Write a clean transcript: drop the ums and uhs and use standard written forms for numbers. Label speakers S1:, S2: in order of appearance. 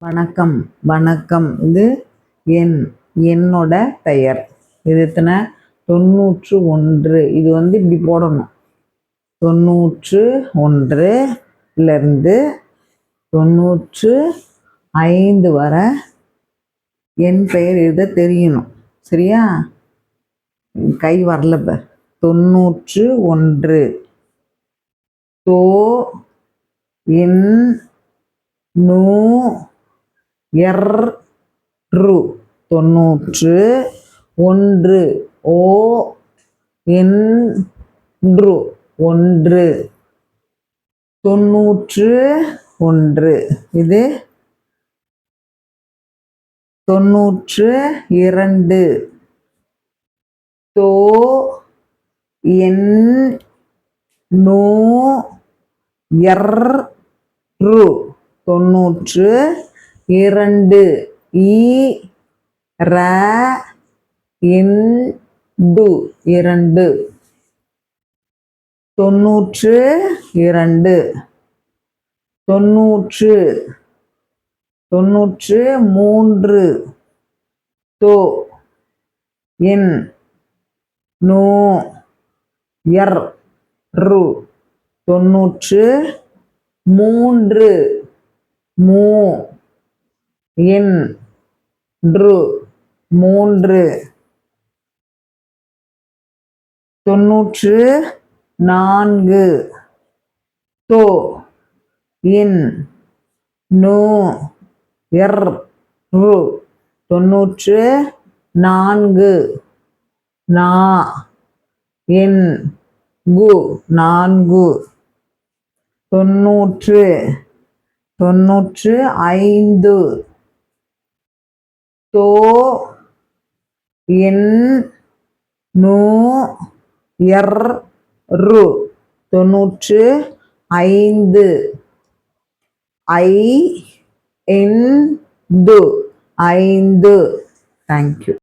S1: வணக்கம் வணக்கம். இது என்னோட பெயர். இது எத்தனை? 91. இது இப்படி போடணும். 91லேருந்து 95 வரை என் பெயர் எழுத தெரியணும். சரியா? கை வரல. 91 தோ என் நூ ரு 91 ஓ என் ரு 1 91. இது 92 தோ என் நூ ரு 92 ஈ ர இன் டு 2 92 93 தோ என் நூ ரு 93 மூ என் ரு 3 94 தோ என் நூ ரு 94 நா என் கு 4 95 தோ என் நூ ரு 95 ஐ என் டு 5. தேங்க்யூ.